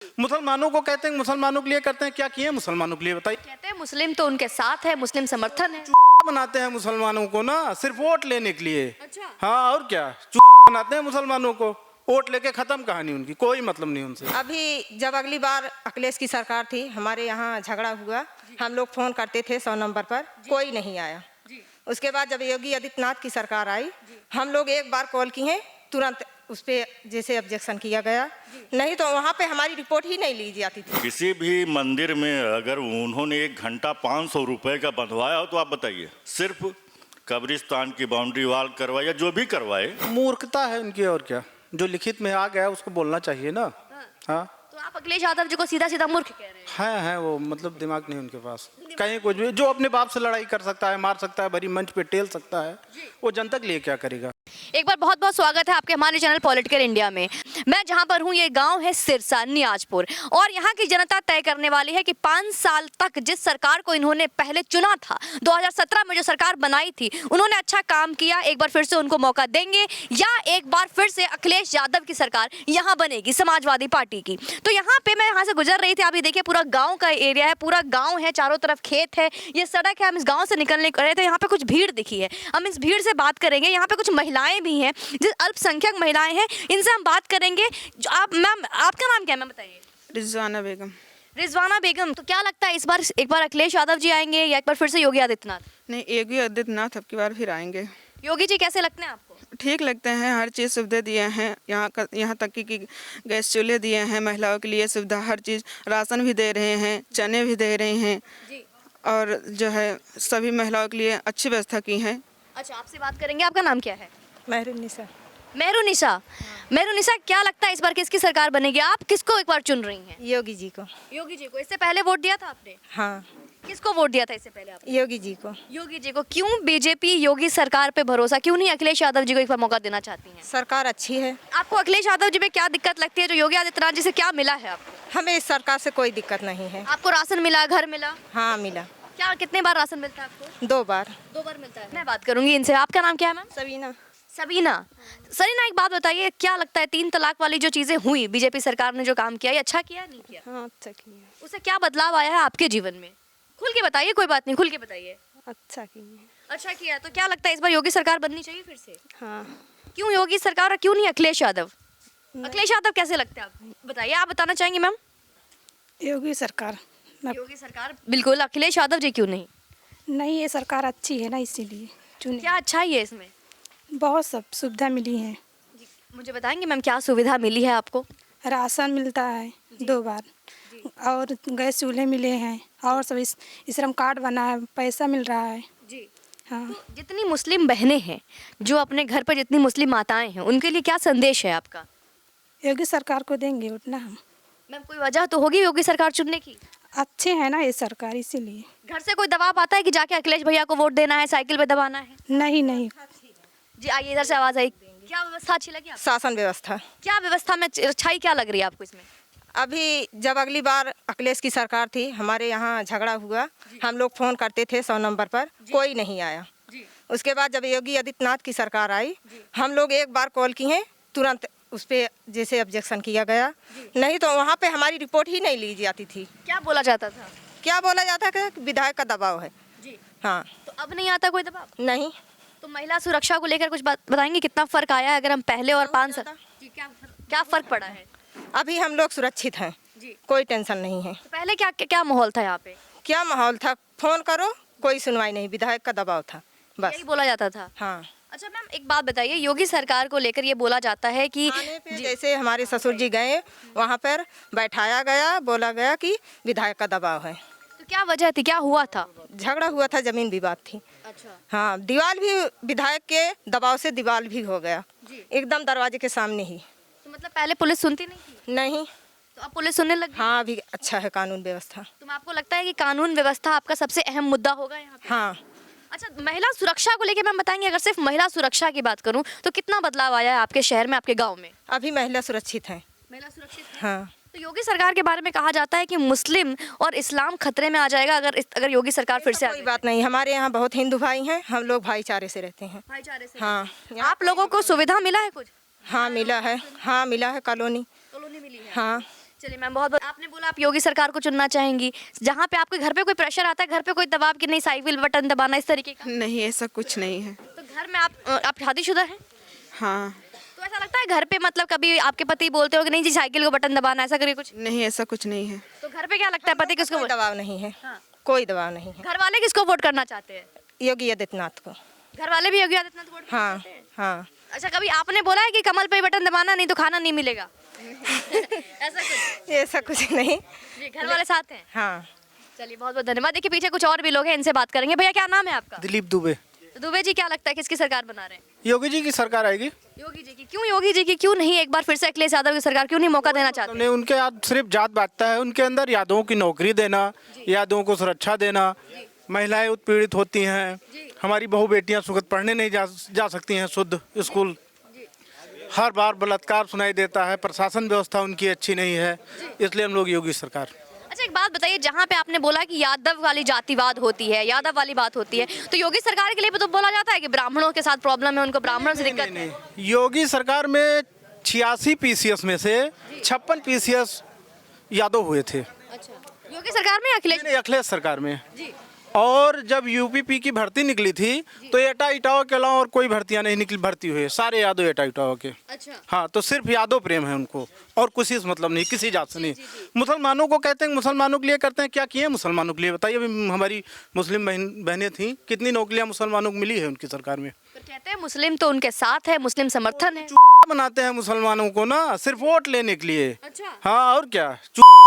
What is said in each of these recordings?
मुसलमानों को कहते हैं, मुसलमानों के लिए करते हैं, क्या किए मुसलमानों के लिए बताइए। कहते हैं मुस्लिम तो उनके साथ है, मुस्लिम समर्थन है। बनाते हैं मुसलमानों को ना सिर्फ वोट लेने के लिए। अच्छा। हाँ और क्या, बनाते हैं मुसलमानों को, वोट लेके खत्म कहानी, उनकी कोई मतलब नहीं उनसे। अभी जब अगली बार अखिलेश की सरकार थी, हमारे यहाँ झगड़ा हुआ, हम लोग फोन करते थे 100 नंबर पर, कोई नहीं आया। उसके बाद जब योगी आदित्यनाथ की सरकार आई, हम लोग एक बार कॉल किए, तुरंत उस पर जैसे ऑब्जेक्शन किया गया, नहीं तो वहाँ पे हमारी रिपोर्ट ही नहीं ली जाती थी। किसी भी मंदिर में अगर उन्होंने 1 घंटा 500 रुपए का बंधवाया हो तो आप बताइए, सिर्फ कब्रिस्तान की बाउंड्री वॉल करवाए या जो भी करवाए, मूर्खता है उनकी और क्या। जो लिखित में आ गया उसको बोलना चाहिए ना। हाँ तो आप अखिलेश यादव जी को सीधा सीधा मूर्ख कह रहे हैं। है वो, मतलब दिमाग नहीं उनके पास कहीं कुछ भी। जो अपने बाप से लड़ाई कर सकता है, मार सकता है, भरी मंच पे टेल सकता है, वो जनता के लिए क्या करेगा। एक बार बहुत बहुत स्वागत है आपके हमारे चैनल पॉलिटिकल इंडिया में। मैं जहां पर हूं, ये गांव है सिरसा नियाजपुर, और यहां की जनता तय करने वाली है कि 5 साल तक जिस सरकार को इन्होंने पहले चुना था, 2017 में जो सरकार बनाई थी, उन्होंने अच्छा काम किया, एक बार फिर से उनको मौका देंगे, या एक बार फिर से अखिलेश यादव की सरकार यहां बनेगी, समाजवादी पार्टी की। तो यहाँ पे मैं यहाँ से गुजर रही थी, अभी देखिए पूरा गाँव का एरिया है, पूरा गाँव है, चारों तरफ खेत है, ये सड़क है। हम इस गाँव से निकलने रहे थे, यहाँ पे कुछ भीड़ दिखी है, हम इस भीड़ से बात करेंगे। यहाँ पे कुछ महिलाएं भी हैं, जिस अल्पसंख्यक महिलाएं हैं, इनसे हम बात करेंगे। जो आप मैम, आपका नाम क्या है मैम बताइए? रिजवाना बेगम। रिजवाना बेगम, तो क्या लगता है इस बार एक बार अखिलेश यादव जी आएंगे या एक बार फिर से योगी आदित्यनाथ? नहीं, योगी आदित्यनाथ अब की बार फिर आएंगे। योगी जी कैसे लगते हैं आपको? ठीक लगते हैं, हर चीज़ सुविधा दिए हैं, यहाँ तक कि गैस चूल्हे दिए हैं, महिलाओं के लिए सुविधा, हर चीज़, राशन भी दे रहे हैं, चने भी दे रहे हैं जी। और जो है सभी महिलाओं के लिए अच्छी व्यवस्था की है। अच्छा, आपसे बात करेंगे। आपका नाम क्या है? महरुन्निसा। मेहरुनिसा। मेहरुनिसा, क्या लगता है इस बार किसकी सरकार बनेगी? आप किसको एक बार चुन रही हैं? योगी जी को। योगी जी को। इससे पहले वोट दिया था आपने? हाँ, किसको वोट दिया था इससे पहले आपने? योगी जी को। योगी जी को। क्यों बीजेपी योगी सरकार पे भरोसा, क्यों नहीं अखिलेश यादव जी को एक बार मौका देना चाहती हैं? सरकार अच्छी है। आपको अखिलेश यादव जी में क्या दिक्कत लगती है? जो योगी आदित्यनाथ जी से क्या मिला है आपको? हमें इस सरकार से कोई दिक्कत नहीं है। आपको राशन मिला, घर मिला? हाँ मिला, क्या कितने बार राशन मिलता है आपको? 2 बार। 2 बार मिलता है। मैं बात करूंगी इनसे। आपका नाम क्या है मैम? सबीना। सबीना। सरीना, एक बात बताइए, क्या लगता है 3 तलाक वाली जो चीजें हुई, बीजेपी सरकार ने जो काम किया, ये अच्छा किया नहीं किया? हाँ अच्छा किया। उससे क्या बदलाव आया है आपके जीवन में? खुल के बताइए, कोई बात नहीं, खुल के बताइए। अच्छा किया। अच्छा किया। तो क्या लगता है इस बार योगी सरकार बननी चाहिए फिर से? हाँ। क्यों योगी सरकार और क्यों नहीं अखिलेश यादव? अखिलेश यादव कैसे लगते हैं आपको? बताइए, आप बताना चाहेंगे मैम? योगी सरकार। योगी सरकार बिल्कुल। अखिलेश यादव जी क्यों नहीं? नहीं, ये सरकार अच्छी है ना, इसीलिए चुने। क्या अच्छा ही है इसमें? बहुत सब सुविधा मिली है। मुझे बताएंगे मैम, क्या सुविधा मिली है आपको? राशन मिलता है 2 बार, और गैस चूल्हे मिले हैं, और सब श्रम कार्ड बना है, पैसा मिल रहा है जी। हाँ। तो जितनी मुस्लिम बहनें हैं, जो अपने घर पर जितनी मुस्लिम माताएं हैं, उनके लिए क्या संदेश है आपका? योगी सरकार को देंगे वोट ना हम। मैम, कोई वजह तो होगी योगी सरकार चुनने की? अच्छे है ना ये सरकार, इसीलिए। घर से कोई दबाव आता है कि जाके अखिलेश भैया को वोट देना है, साइकिल पे दबाना है? नहीं नहीं, जी आइए, इधर से आवाज आई। क्या व्यवस्था अच्छी लगी आपको? शासन व्यवस्था। क्या व्यवस्था में अच्छाई क्या लग रही है आपको इसमें? अभी जब अगली बार अखिलेश की सरकार थी, हमारे यहाँ झगड़ा हुआ, हम लोग फोन करते थे 100 नंबर पर, कोई नहीं आया। उसके बाद जब योगी आदित्यनाथ की सरकार आई, हम लोग एक बार कॉल किए, तुरंत उस पर जैसे ऑब्जेक्शन किया गया, नहीं तो वहाँ पे हमारी रिपोर्ट ही नहीं ली जाती थी। क्या बोला जाता था? क्या बोला जाता है कि विधायक का दबाव है। जी। हाँ। तो अब नहीं आता कोई दबाव? नहीं। तो महिला सुरक्षा को लेकर कुछ बताएंगे, कितना फर्क आया है अगर हम पहले और 5 साल? क्या फर्क पड़ा है? अभी हम लोग सुरक्षित हैं जी। कोई टेंशन नहीं है। तो पहले क्या क्या माहौल था यहाँ पे? क्या माहौल था? फोन करो, कोई सुनवाई नहीं, विधायक का दबाव था बस। यही बोला जाता था? हाँ। अच्छा मैम, एक बात बताइए, योगी सरकार को लेकर ये बोला जाता है कि थाने पे जैसे हमारे ससुर जी गए, वहाँ पर बैठाया गया, बोला गया कि विधायक का दबाव है। तो क्या वजह थी, क्या हुआ था? झगड़ा हुआ था, जमीन विवाद थी। अच्छा। हाँ, दीवार भी विधायक के दबाव से दीवार भी हो गया, एकदम दरवाजे के सामने ही। तो मतलब पहले पुलिस सुनती नहीं थी? नहीं। तो अब पुलिस सुनने लग गई? हाँ, अभी अच्छा है कानून व्यवस्था। तो आपको लगता है कि कानून व्यवस्था आपका सबसे अहम मुद्दा होगा यहाँ पे? हाँ। अच्छा, महिला सुरक्षा को लेकर मैम बताएंगे, अगर सिर्फ महिला सुरक्षा की बात करूँ तो कितना बदलाव आया है आपके शहर में, आपके गाँव में? अभी महिला सुरक्षित है। महिला सुरक्षित है? हाँ। तो योगी सरकार के बारे में कहा जाता है कि मुस्लिम और इस्लाम खतरे में आ जाएगा अगर योगी सरकार फिर से आ कोई गई। बात नहीं, हमारे यहाँ बहुत हिंदू भाई हैं, हम लोग भाईचारे से रहते हैं। भाईचारे से? हाँ। आप लोगों को सुविधा मिला है कुछ? हाँ मिला है। हाँ मिला है, कॉलोनी। कॉलोनी मिली है? हाँ। चलिए मैम, बहुत बहुत आपने बोला आप योगी सरकार को चुनना चाहेंगी, जहाँ पे आपके घर पे कोई प्रेशर आता है, घर पे कोई दबाव कि नहीं साइकिल बटन दबाना इस तरीके का? नहीं, ऐसा कुछ नहीं है। तो घर में आप शादीशुदा हैं? हाँ। तो ऐसा लगता है घर पे मतलब कभी आपके पति बोलते हो कि नहीं जी साइकिल को बटन दबाना, ऐसा करिए कुछ? नहीं, ऐसा कुछ नहीं है। तो घर पे क्या लगता है पति किसको कोई दबाव नहीं है, कोई दबाव नहीं है। घर वाले किसको वोट करना चाहते हैं? योगी आदित्यनाथ को। घर वाले भी योगी आदित्यनाथ को वोट करना हाँ चाहते हैं? हाँ। अच्छा, कभी आपने बोला है कि कमल पे बटन दबाना नहीं तो खाना नहीं मिलेगा? ऐसा कुछ? ऐसा कुछ नहीं। जी, घर वाले साथ हैं? हाँ। चलिए बहुत बहुत धन्यवाद। देखिए पीछे कुछ और भी लोग हैं, इनसे बात करेंगे। भैया क्या नाम है आपका? दिलीप दुबे। तो दुबे जी क्या लगता है किसकी सरकार बना रहे हैं? योगी जी की सरकार आएगी। योगी जी की क्यों? योगी जी की क्यों नहीं? एक बार फिर से अखिलेश यादव की सरकार क्यों नहीं मौका देना चाहते? नहीं, उनके याद सिर्फ जात बांटता है, उनके अंदर यादवों की नौकरी देना, यादवों को सुरक्षा देना, महिलाएं उत्पीड़ित होती हैं, हमारी बहू बेटियां सुखद पढ़ने नहीं जा सकती हैं शुद्ध स्कूल, हर बार बलात्कार सुनाई देता है, प्रशासन व्यवस्था उनकी अच्छी नहीं है, इसलिए हम लोग योगी सरकार। अच्छा एक बात बताइए, जहाँ पे आपने बोला कि यादव वाली जातिवाद होती है, यादव वाली बात होती है, तो योगी सरकार के लिए भी तो बोला जाता है कि ब्राह्मणों के साथ प्रॉब्लम है, उनको ब्राह्मणों से दिक्कत है। योगी सरकार में 86 PCS में से 56 PCS यादव हुए थे। अच्छा, योगी सरकार में अखिलेश? नहीं, अखिलेश सरकार में। जी। और जब यूपीपी की भर्ती निकली थी तो एटा इटावा के अलावा और कोई भर्तियां नहीं निकली, भर्ती हुए सारे यादव एटा इटावा के। अच्छा। हाँ, तो सिर्फ यादव प्रेम है उनको और कुछ इस मतलब नहीं, किसी जात से नहीं। मुसलमानों को कहते हैं, मुसलमानों के लिए करते हैं, क्या किए मुसलमानों के लिए बताइए? अभी हमारी मुस्लिम बहनें थी, कितनी नौकरियां मुसलमानों को मिली है उनकी सरकार में? पर कहते हैं मुस्लिम तो उनके साथ है, मुस्लिम समर्थन है। बनाते हैं मुसलमानों को ना, सिर्फ वोट लेने के लिए। अच्छा। हाँ, और क्या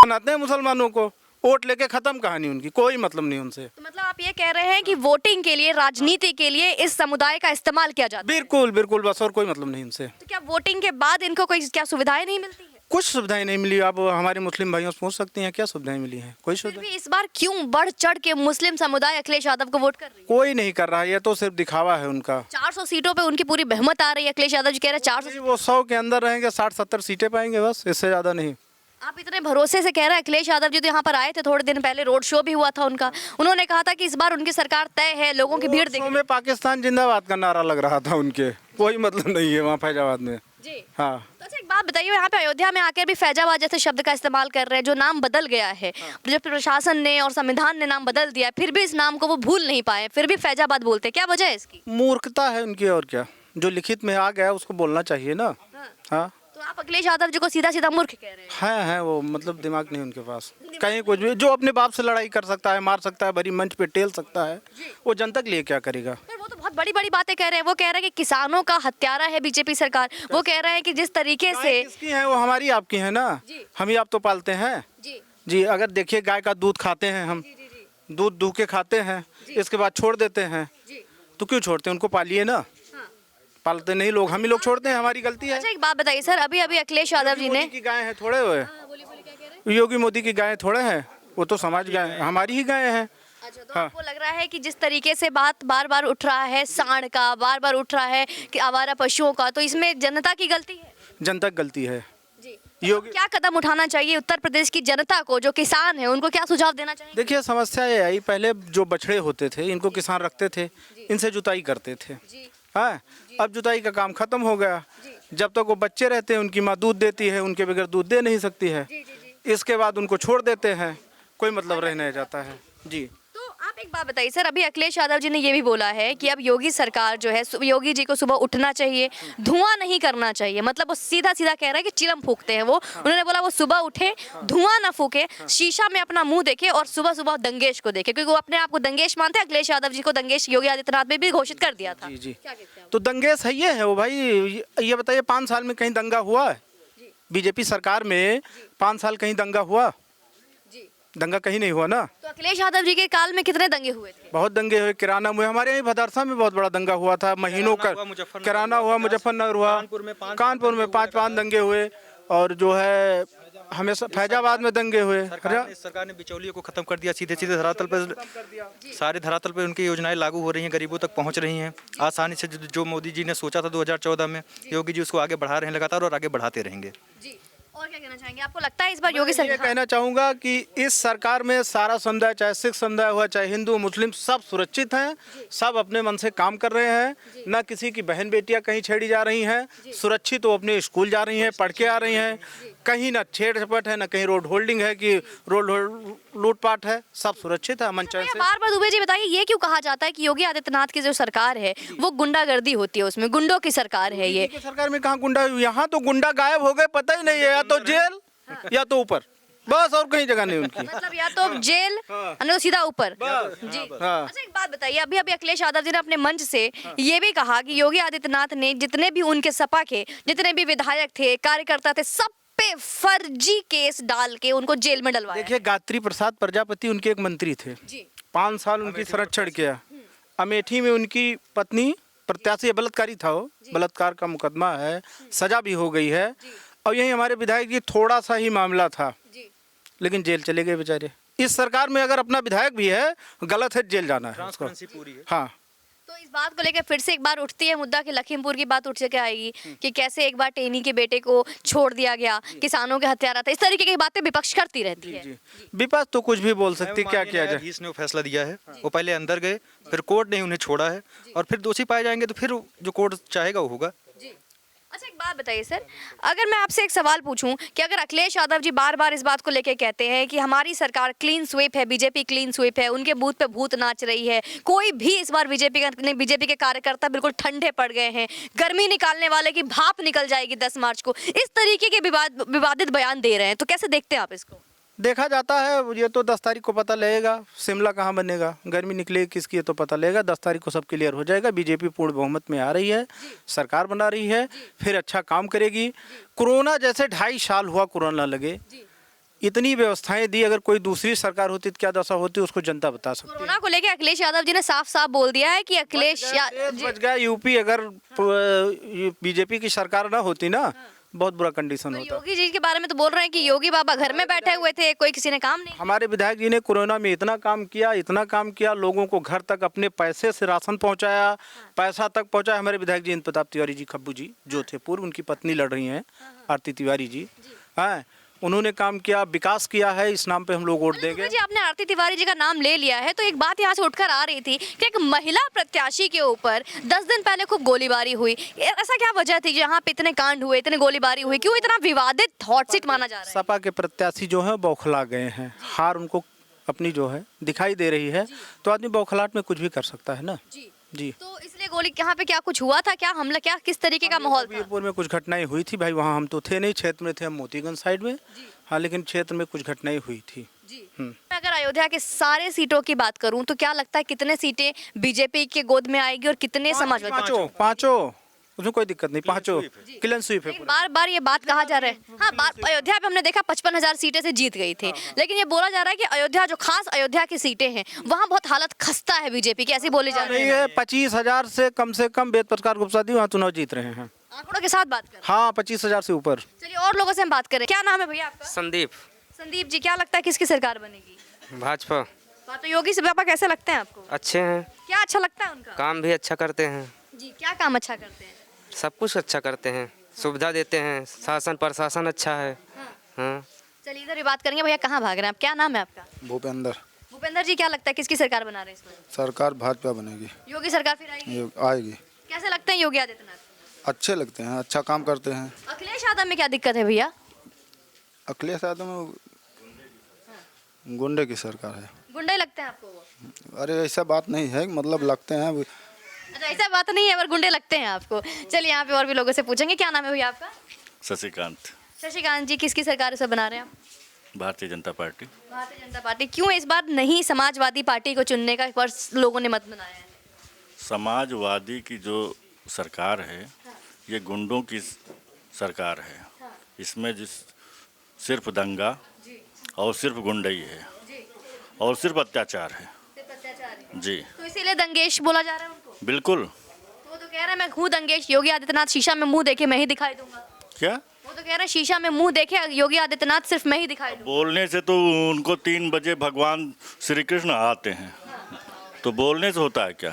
बनाते हैं मुसलमानों को, वोट लेके खत्म कहानी उनकी, कोई मतलब नहीं उनसे। तो मतलब आप ये कह रहे हैं कि वोटिंग के लिए, राजनीति के लिए इस समुदाय का इस्तेमाल किया जाता है? बिल्कुल बिल्कुल, बस और कोई मतलब नहीं इनसे। तो क्या वोटिंग के बाद इनको कोई क्या सुविधाएं नहीं मिलती है? कुछ सुविधाएं नहीं मिली। आप हमारे मुस्लिम भाइयों से पूछ सकती हैं क्या सुविधाएं मिली हैं? कोई फिर सुविधा भी इस बार क्यों बढ़ चढ़ के मुस्लिम समुदाय अखिलेश यादव को वोट कर रही है? कोई नहीं कर रहा है, ये तो सिर्फ दिखावा है उनका। 400 सीटों पे उनकी पूरी बहुमत आ रही है, अखिलेश यादव जी कह रहे हैं 400। वो 100 के अंदर रहेंगे, 60-70 सीटें पाएंगे, बस इससे ज्यादा नहीं। आप इतने भरोसे से कह रहे हैं, अखिलेश यादव जी तो यहाँ पर आए थे थोड़े दिन पहले, रोड शो भी हुआ था उनका, उन्होंने कहा था कि इस बार उनकी सरकार तय है, लोगों की भीड़ शो में पाकिस्तान जिंदाबाद का नारा लग रहा था उनके, कोई मतलब नहीं है वहाँ फैजाबाद में। जी। हाँ, तो अच्छा एक बात बताइए, यहाँ पे अयोध्या में आकर भी फैजाबाद जैसे शब्द का इस्तेमाल कर रहे हैं, जो नाम बदल गया है, जब प्रशासन ने और संविधान ने नाम बदल दिया, फिर भी इस नाम को वो भूल नहीं पाए, फिर भी फैजाबाद बोलते हैं, क्या वजह है इसकी? मूर्खता है उनकी, और क्या। जो लिखित में आ गया उसको बोलना चाहिए ना। हाँ, तो आप अखिलेश यादव जी को सीधा सीधा मूर्ख कह रहे हैं? है वो, मतलब दिमाग नहीं उनके पास, कहीं कुछ भी। जो अपने बाप से लड़ाई कर सकता है, मार सकता है, बड़ी मंच पे टेल सकता है, वो जनता के लिए क्या करेगा? पर वो तो बहुत बड़ी बड़ी बातें कह रहे हैं, वो कह रहे हैं कि किसानों का हत्यारा है बीजेपी सरकार, वो कह रहे हैं कि जिस तरीके से किसकी है वो? हमारी आपकी है ना, हम ही आप तो पालते हैं जी। अगर देखिए गाय का दूध खाते हैं हम, दूध दूह के खाते हैं, इसके बाद छोड़ देते हैं, तो क्यों छोड़ते हैं? उनको पालिए ना, पालते नहीं लोग, हम ही लोग छोड़ते हैं, हमारी गलती है। अच्छा एक बात बताइए सर, अभी अभी अखिलेश यादव जी ने मोदी की गाय है थोड़े हुए, योगी मोदी की गाय थोड़े हैं, वो तो समाज गाय, हमारी ही गाय हैं। अच्छा, तो आपको लग रहा है कि जिस तरीके से बात बार बार उठ रहा है, सांड का बार बार उठ रहा है कि आवारा पशुओं का, तो इसमें जनता की गलती है? जनता की गलती है। जी। योगी, क्या कदम उठाना चाहिए उत्तर प्रदेश की जनता को, जो किसान है उनको क्या सुझाव देना चाहिए? देखिए समस्या ये आई, पहले जो बछड़े होते थे इनको किसान रखते थे, इनसे जुताई करते थे। हाँ, अब जुताई का काम खत्म हो गया। जब तक वो बच्चे रहते हैं उनकी माँ दूध देती है, उनके बगैर दूध दे नहीं सकती है। इसके बाद उनको छोड़ देते हैं, कोई मतलब रह नहीं जाता है जी। तो आप एक बात बताइए सर, अभी अखिलेश यादव जी ने ये भी बोला है कि अब योगी सरकार जो है, योगी जी को सुबह उठना चाहिए, धुआं नहीं करना चाहिए, मतलब वो सीधा सीधा कह रहा है कि चिलम फूकते हैं वो। उन्होंने बोला वो सुबह उठे, धुआं ना फूके, शीशा में अपना मुंह देखे और सुबह सुबह दंगेश को देखे, क्योंकि वो अपने आप को दंगेश मानते हैं। अखिलेश यादव जी को दंगेश योगी आदित्यनाथ ने भी घोषित कर दिया था। जी जी। क्या कहते हैं आप? तो दंगेश है ये है वो भाई, ये बताइए 5 साल में कहीं दंगा हुआ है? बीजेपी सरकार में 5 साल कहीं दंगा हुआ? दंगा कहीं नहीं हुआ ना। तो अखिलेश यादव जी के काल में कितने दंगे हुए थे? बहुत दंगे हुए, किराना में, हमारे यहाँ भदरसा में बहुत बड़ा दंगा हुआ था, महीनों का किराना हुआ, मुजफ्फरनगर हुआ, कानपुर में 5 दंगे हुए, और जो है हमेशा फैजाबाद में दंगे हुए। सरकार ने बिचौलियों को खत्म कर दिया, सीधे सीधे धरातल पर, सारे धरातल पर उनकी योजनाएं लागू हो रही हैं, गरीबों तक पहुंच रही हैं आसानी से। जो मोदी जी ने सोचा था 2014 में, योगी जी उसको आगे बढ़ा रहे हैं लगातार और आगे बढ़ाते रहेंगे। और क्या कहना चाहेंगे? आपको लगता है इस बार योगी ये सरकार? कहना चाहूँगा कि इस सरकार में सारा समुदाय, चाहे सिख समुदाय हुआ, चाहे हिंदू मुस्लिम, सब सुरक्षित हैं, सब अपने मन से काम कर रहे हैं, ना किसी की बहन बेटियां कहीं छेड़ी जा रही हैं, सुरक्षित वो अपने स्कूल जा रही हैं, पढ़ के आ रही हैं, कहीं ना छेड़ झपट है, ना कहीं रोड होल्डिंग है कि रोड लूटपाट है, सब सुरक्षित है अमन चैन से। बार बार दुबे जी बताइए, ये क्यों कहा जाता है कि योगी आदित्यनाथ की जो सरकार है वो गुंडागर्दी होती है, उसमें गुंडों की सरकार है ये? की सरकार में कहाँ गुंडा, यहाँ तो गुंडा गायब हो गए, पता ही नहीं है, या तो जेल या तो ऊपर, बस और कहीं जगह नहीं उनकी। मतलब या तो जेल नहीं तो सीधा ऊपर जी। हाँ। अच्छा एक बात बताइए, अभी अभी अखिलेश यादव जी ने अपने मंच से ये भी कहा कि योगी आदित्यनाथ ने जितने भी उनके सपा के जितने भी विधायक थे, कार्यकर्ता थे, सब पे फर्जी केस डाल के उनको जेल में डलवाया। देखिए गायत्री प्रसाद प्रजापति उनके एक मंत्री थे, जी 5 साल उनकी संरक्षण किया। अमेठी में उनकी पत्नी प्रत्याशी बलात्कारी था, वो बलात्कार का मुकदमा है, सजा भी हो गई है। और यही हमारे विधायक जी थोड़ा सा ही मामला था, लेकिन जेल चले गए बेचारे। इस सरकार में अगर अपना विधायक भी है गलत है, जेल जाना है उसको। ट्रांसपेरेंसी पूरी है। हाँ, तो इस बात को लेकर फिर से एक बार उठती है मुद्दा कि लखीमपुर की बात उठ के आएगी कि कैसे एक बार टेनी के बेटे को छोड़ दिया गया, किसानों के हत्यारा था, इस तरीके की बातें विपक्ष करती रहती है। विपक्ष तो कुछ भी बोल सकती, क्या किया जाए। न्यायाधीश ने वो फैसला दिया है, वो पहले अंदर गए, फिर कोर्ट ने उन्हें छोड़ा है, और फिर दोषी पाए जाएंगे तो फिर जो कोर्ट चाहेगा वो होगा। अच्छा एक बात बताइए सर, अगर मैं आपसे एक सवाल पूछूं कि अगर अखिलेश यादव जी बार बार इस बात को लेके कहते हैं कि हमारी सरकार क्लीन स्वीप है, बीजेपी क्लीन स्वीप है, उनके बूथ पे भूत नाच रही है, कोई भी इस बार बीजेपी के कार्यकर्ता बिल्कुल ठंडे पड़ गए हैं, गर्मी निकालने वाले की भाप निकल जाएगी 10 मार्च को, इस तरीके के विवादित बयान दे रहे हैं, तो कैसे देखते हैं आप इसको? देखा जाता है, ये तो 10 तारीख को पता लगेगा शिमला कहाँ बनेगा, गर्मी निकलेगी किसकी, ये तो पता लगेगा। 10 तारीख को सब क्लियर हो जाएगा। बीजेपी पूर्ण बहुमत में आ रही है, सरकार बना रही है, फिर अच्छा काम करेगी। कोरोना जैसे 2.5 साल हुआ कोरोना लगे, इतनी व्यवस्थाएं दी, अगर कोई दूसरी सरकार होती तो क्या दशा होती उसको जनता बता सकती है। कोरोना को लेकर अखिलेश यादव जी ने साफ साफ बोल दिया है कि अखिलेश बच गया यूपी, अगर बीजेपी की सरकार ना होती ना, बहुत बुरा कंडीशन होता। योगी जी के बारे में तो बोल रहे हैं कि योगी बाबा घर में बैठे हुए थे, कोई किसी ने काम नहीं। हमारे विधायक जी ने कोरोना में इतना काम किया, लोगों को घर तक अपने पैसे से राशन पहुंचाया, पैसा तक पहुंचाया। हमारे विधायक जी इंद्र प्रताप तिवारी जी, खब्बू जी जो थे पूर्व, उनकी पत्नी लड़ रही हैं आरती तिवारी जी, हैं, उन्होंने काम किया, विकास किया है, इस नाम पे हम लोग वोट देंगे। जी आपने आरती तिवारी जी का नाम ले लिया है, तो एक बात यहाँ से उठकर आ रही थी कि एक महिला प्रत्याशी के ऊपर 10 दिन पहले खूब गोलीबारी हुई, ऐसा क्या वजह थी जहाँ पे इतने कांड हुए, इतने गोलीबारी हुई, क्यों इतना विवादित हॉट सीट माना जा रहा है? सपा के प्रत्याशी जो है बौखला गए हैं, हार उनको अपनी जो है दिखाई दे रही है, तो आदमी बौखलाहट में कुछ भी कर सकता है ना। जी तो इसलिए गोली, यहाँ पे क्या कुछ हुआ था, क्या हमला, क्या किस तरीके का माहौल था? वीरपुर में कुछ घटनाएं हुई थी भाई, वहाँ हम तो थे नहीं, क्षेत्र में थे हम मोतीगंज साइड में। हाँ, लेकिन क्षेत्र में कुछ घटनाएं हुई थी। मैं अगर अयोध्या के सारे सीटों की बात करूं तो क्या लगता है कितने सीटें बीजेपी के गोद में आएगी और कितने समाजवादी? पांचों, उसमें कोई दिक्कत नहीं, पांचों क्लीन स्वीप है। बार बार ये बात कहा जा रहा है। हाँ, अयोध्या पे हमने देखा 55,000 सीटें से जीत गई थी, लेकिन ये बोला जा रहा है कि अयोध्या, जो खास अयोध्या की सीटें हैं, वहाँ बहुत हालत खस्ता है बीजेपी की, ऐसी बोली जा रही है। 25,000 से कम वेद प्रकार गुप्ता दी वहाँ चुनाव जीत रहे हैं। आंकड़ों के साथ बात करें। हाँ, 25,000 से ऊपर। चलिए और लोगों से हम बात करें। क्या नाम है भैया आपका? संदीप। संदीप जी, क्या लगता है किसकी सरकार बनेगी? भाजपा। तो योगी से बाबा कैसे लगते हैं आपको? अच्छे हैं, क्या अच्छा लगता है उनका? काम भी अच्छा करते हैं जी, क्या काम अच्छा करते हैं? सब कुछ अच्छा करते हैं, सुविधा देते हैं, शासन प्रशासन अच्छा है। हाँ। चलिए इधर भी बात करेंगे। भैया कहाँ भाग रहे हैं आप? क्या नाम है आपका? भूपेंद्र। भूपेंद्र जी, क्या लगता है किसकी सरकार बना रहे हैं इस बार? सरकार भाजपा बनेगी। योगी सरकार फिर आएगी? आएगी। कैसे लगते हैं योगी आदित्यनाथ? अच्छे लगते हैं, अच्छा काम करते हैं। अखिलेश यादव में क्या दिक्कत है भैया? अखिलेश यादव में गुंडे की सरकार है। गुंडे लगते हैं आपको वो? अरे ऐसा बात नहीं है, मतलब लगते हैं। अच्छा, ऐसा बात नहीं है, पर गुंडे लगते हैं आपको। चलिए यहाँ पे और भी लोगों से पूछेंगे। क्या नाम है भैया आपका? शशिकांत। शशिकांत जी, किसकी सरकार से बना रहे हैं आप? भारतीय जनता पार्टी। भारतीय जनता पार्टी। क्यों इस बार नहीं समाजवादी पार्टी को चुनने का पर लोगों ने मत बनाया है? समाजवादी की जो सरकार है, ये गुंडों की सरकार है। इसमें सिर्फ दंगा और सिर्फ गुंडई है और सिर्फ अत्याचार है जी। तो इसीलिए दंगेश बोला जा रहा है उनको? बिल्कुल। तो वो तो कह रहा है मैं हूँ दंगेश, योगी आदित्यनाथ शीशा में मुंह देखे मैं ही दिखाई दूंगा। क्या? वो तो कह रहा है शीशा में मुंह देखे योगी आदित्यनाथ सिर्फ मैं ही दिखाई दूंगा। बोलने से तो उनको 3 बजे भगवान श्री कृष्ण आते हैं, तो बोलने से होता है क्या?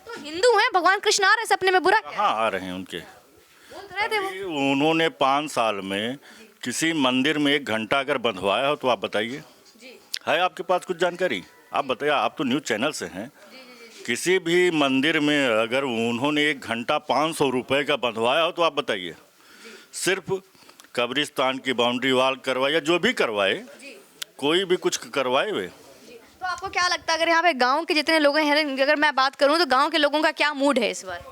तो हिंदू हैं, भगवान कृष्ण आ रहे हैं सपने में, बुरा क्या? हाँ, आ रहे हैं उनके। बोल तो रहे थे वो। उन्होंने 5 साल में किसी मंदिर में 1 घंटा अगर बंधवाया हो तो आप बताइए, है आपके पास कुछ जानकारी? आप बताइए, आप तो न्यूज़ चैनल से हैं। किसी भी मंदिर में अगर उन्होंने 1 घंटा 500 रुपए का बंधवाया हो तो आप बताइए। सिर्फ कब्रिस्तान की बाउंड्री वॉल करवाए या जो भी करवाए, कोई भी कुछ करवाए वे। तो आपको क्या लगता है अगर यहाँ पे गांव के जितने लोग हैं, अगर मैं बात करूँ तो गांव के लोगों का क्या मूड है इस बार?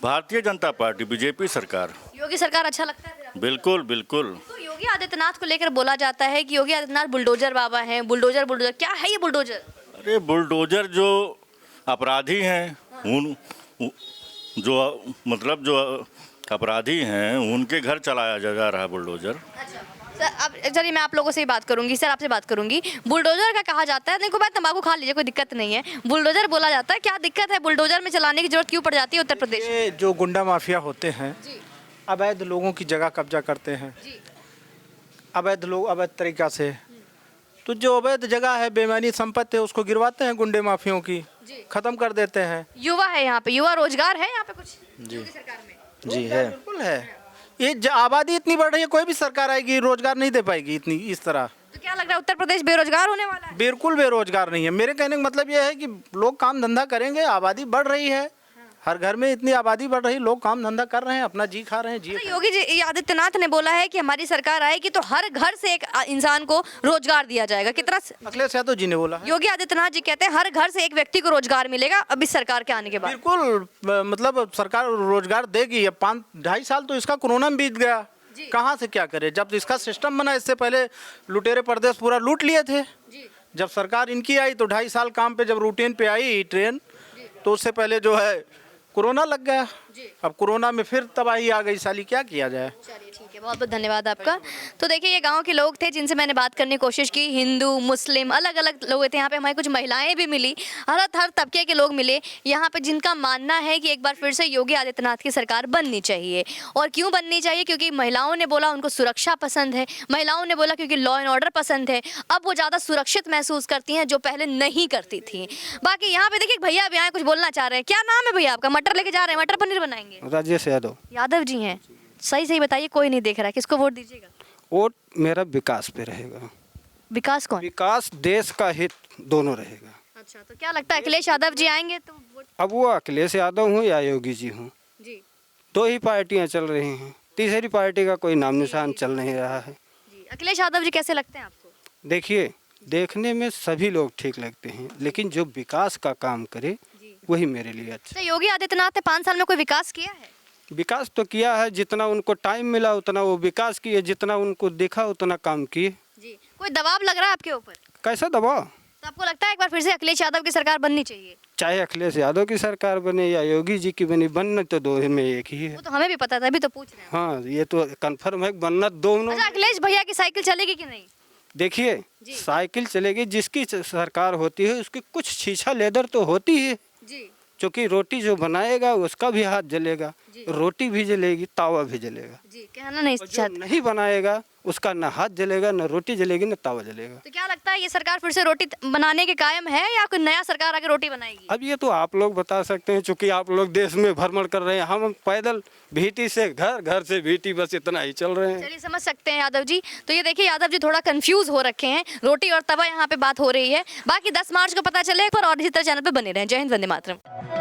भारतीय जनता पार्टी, बीजेपी सरकार। योगी सरकार अच्छा लगता है फिर आपको? बिल्कुल बिल्कुल। तो योगी आदित्यनाथ को लेकर बोला जाता है कि योगी आदित्यनाथ बुलडोजर बाबा हैं, बुलडोजर बुलडोजर, क्या है ये बुलडोजर? अरे बुलडोजर जो अपराधी हैं, उन जो मतलब जो अपराधी हैं उनके घर चलाया जा रहा है बुलडोजर। अच्छा सर, अब चलिए मैं आप लोगों से ही बात करूंगी, सर आपसे बात करूंगी। बुलडोजर का कहा जाता है, देखो मैं तंबाकू खा लीजिए कोई दिक्कत नहीं है, बुलडोजर बोला जाता है, क्या दिक्कत है बुलडोजर में चलाने की जरूरत क्यों पड़ जाती है उत्तर प्रदेश में? ये जो गुंडा माफिया होते हैं, अवैध लोगों की जगह कब्जा करते हैं, अवैध लोग अवैध तरीका से, तो जो अवैध जगह है, बेमानी संपत्ति है, उसको गिरवाते हैं गुंडे माफियों की, खत्म कर देते हैं। युवा है यहाँ पे, युवा रोजगार है यहाँ पे कुछ जी सरकार में? जी है, बिल्कुल है। ये आबादी इतनी बढ़ रही है, कोई भी सरकार आएगी रोजगार नहीं दे पाएगी इतनी इस तरह। तो क्या लग रहा है उत्तर प्रदेश बेरोजगार होने वाला है? बिल्कुल बेरोजगार नहीं है। मेरे कहने का मतलब ये है कि लोग काम धंधा करेंगे, आबादी बढ़ रही है, हर घर में इतनी आबादी बढ़ रही, लोग काम धंधा कर रहे हैं, अपना जी खा रहे हैं। जी तो योगी जी आदित्यनाथ ने बोला है कि हमारी सरकार आएगी तो हर घर से एक इंसान को रोजगार दिया जाएगा। कितना? अखिलेश यादव जी ने बोला है। योगी आदित्यनाथ जी कहते हैं हर घर से एक व्यक्ति को रोजगार मिलेगा अब इस सरकार के आने के बाद। बिल्कुल, मतलब सरकार रोजगार देगी। अब 2.5 साल तो इसका कोरोना में बीत गया, कहाँ से क्या करे? जब इसका सिस्टम बना, इससे पहले लुटेरे प्रदेश पूरा लूट लिए थे। जब सरकार इनकी आई तो 2.5 साल काम पे जब रूटीन पे आई ट्रेन, तो उससे पहले जो है कोरोना लग गया। अब कोरोना में फिर तबाही आ गई साली, क्या किया जाए? चलिए ठीक है, बहुत बहुत धन्यवाद आपका। तो देखिए ये गांव के लोग थे जिनसे मैंने बात करने की कोशिश की, हिंदू मुस्लिम अलग अलग लोग थे यहाँ पे, हमारी कुछ महिलाएं भी मिली, हर तबके के लोग मिले यहाँ पे, जिनका मानना है कि एक बार फिर से योगी आदित्यनाथ की सरकार बननी चाहिए। और क्यों बननी चाहिए? क्योंकि महिलाओं ने बोला उनको सुरक्षा पसंद है, महिलाओं ने बोला क्योंकि लॉ एंड ऑर्डर पसंद है, अब वो ज़्यादा सुरक्षित महसूस करती हैं जो पहले नहीं करती थी। बाकी यहाँ पे देखिए भैया भी आए, कुछ बोलना चाह रहे हैं। क्या नाम है भैया आपका? मटर लेके जा रहे हैं, मटर पनीर बनाएंगे? राजेश यादव। यादव जी हैं, सही सही बताइए, कोई नहीं देख रहा है, किसको वोट दीजिएगा? वोट मेरा विकास पे रहेगा। विकास कौन? विकास देश का हित दोनों रहेगा। अच्छा, तो क्या लगता है अखिलेश यादव जी आएंगे तो वोट? अब वो अखिलेश यादव हूँ या योगी जी हूँ, जी दो ही पार्टियाँ चल रही हैं, तीसरी पार्टी का कोई नाम निशान चल नहीं रहा है। जी, अखिलेश यादव जी कैसे लगते हैं आपको? देखिए, देखने में सभी लोग ठीक लगते हैं, लेकिन जो विकास का काम करे वही मेरे लिए अच्छा। तो योगी आदित्यनाथ ने 5 साल में कोई विकास किया है? विकास तो किया है, जितना उनको टाइम मिला उतना वो विकास किए, जितना उनको देखा उतना काम किए। जी, कोई दबाव लग रहा है आपके ऊपर? कैसा दबाव? तो आपको लगता है एक बार फिर से अखिलेश यादव की सरकार बननी चाहिए? चाहे अखिलेश यादव की सरकार बने या योगी जी की बने, बनना तो दो में एक ही है। वो तो हमें भी पता था, अभी तो पूछ रहे हैं। हाँ, ये तो कंफर्म है, बनना दोनों। अच्छा, अखिलेश भैया की साइकिल चलेगी कि नहीं? देखिए, साइकिल चलेगी, जिसकी सरकार होती है उसकी कुछ छीछा लेदर तो होती है जी, क्योंकि रोटी जो बनाएगा उसका भी हाथ जलेगा, रोटी भी जलेगी, तावा भी जलेगा। जी, कहना नहीं और जो चाहते। नहीं बनाएगा उसका न हाथ जलेगा, न रोटी जलेगी, न तावा जलेगा। तो क्या लगता है ये सरकार फिर से रोटी बनाने के कायम है या कोई नया सरकार आके रोटी बनाएगी? अब ये तो आप लोग बता सकते हैं, चूंकि आप लोग देश में भ्रमण कर रहे हैं, हम पैदल भीटी से घर, घर से भीटी, बस इतना ही चल रहे हैं। चलिए समझ सकते हैं यादव जी। तो ये देखिए यादव जी थोड़ा कंफ्यूज हो रखे हैं, रोटी और तवा यहाँ पे बात हो रही है। बाकी 10 मार्च को पता चले, और इसी तरह चैनल पे बने रहें। जय हिंद, वंदे मातरम।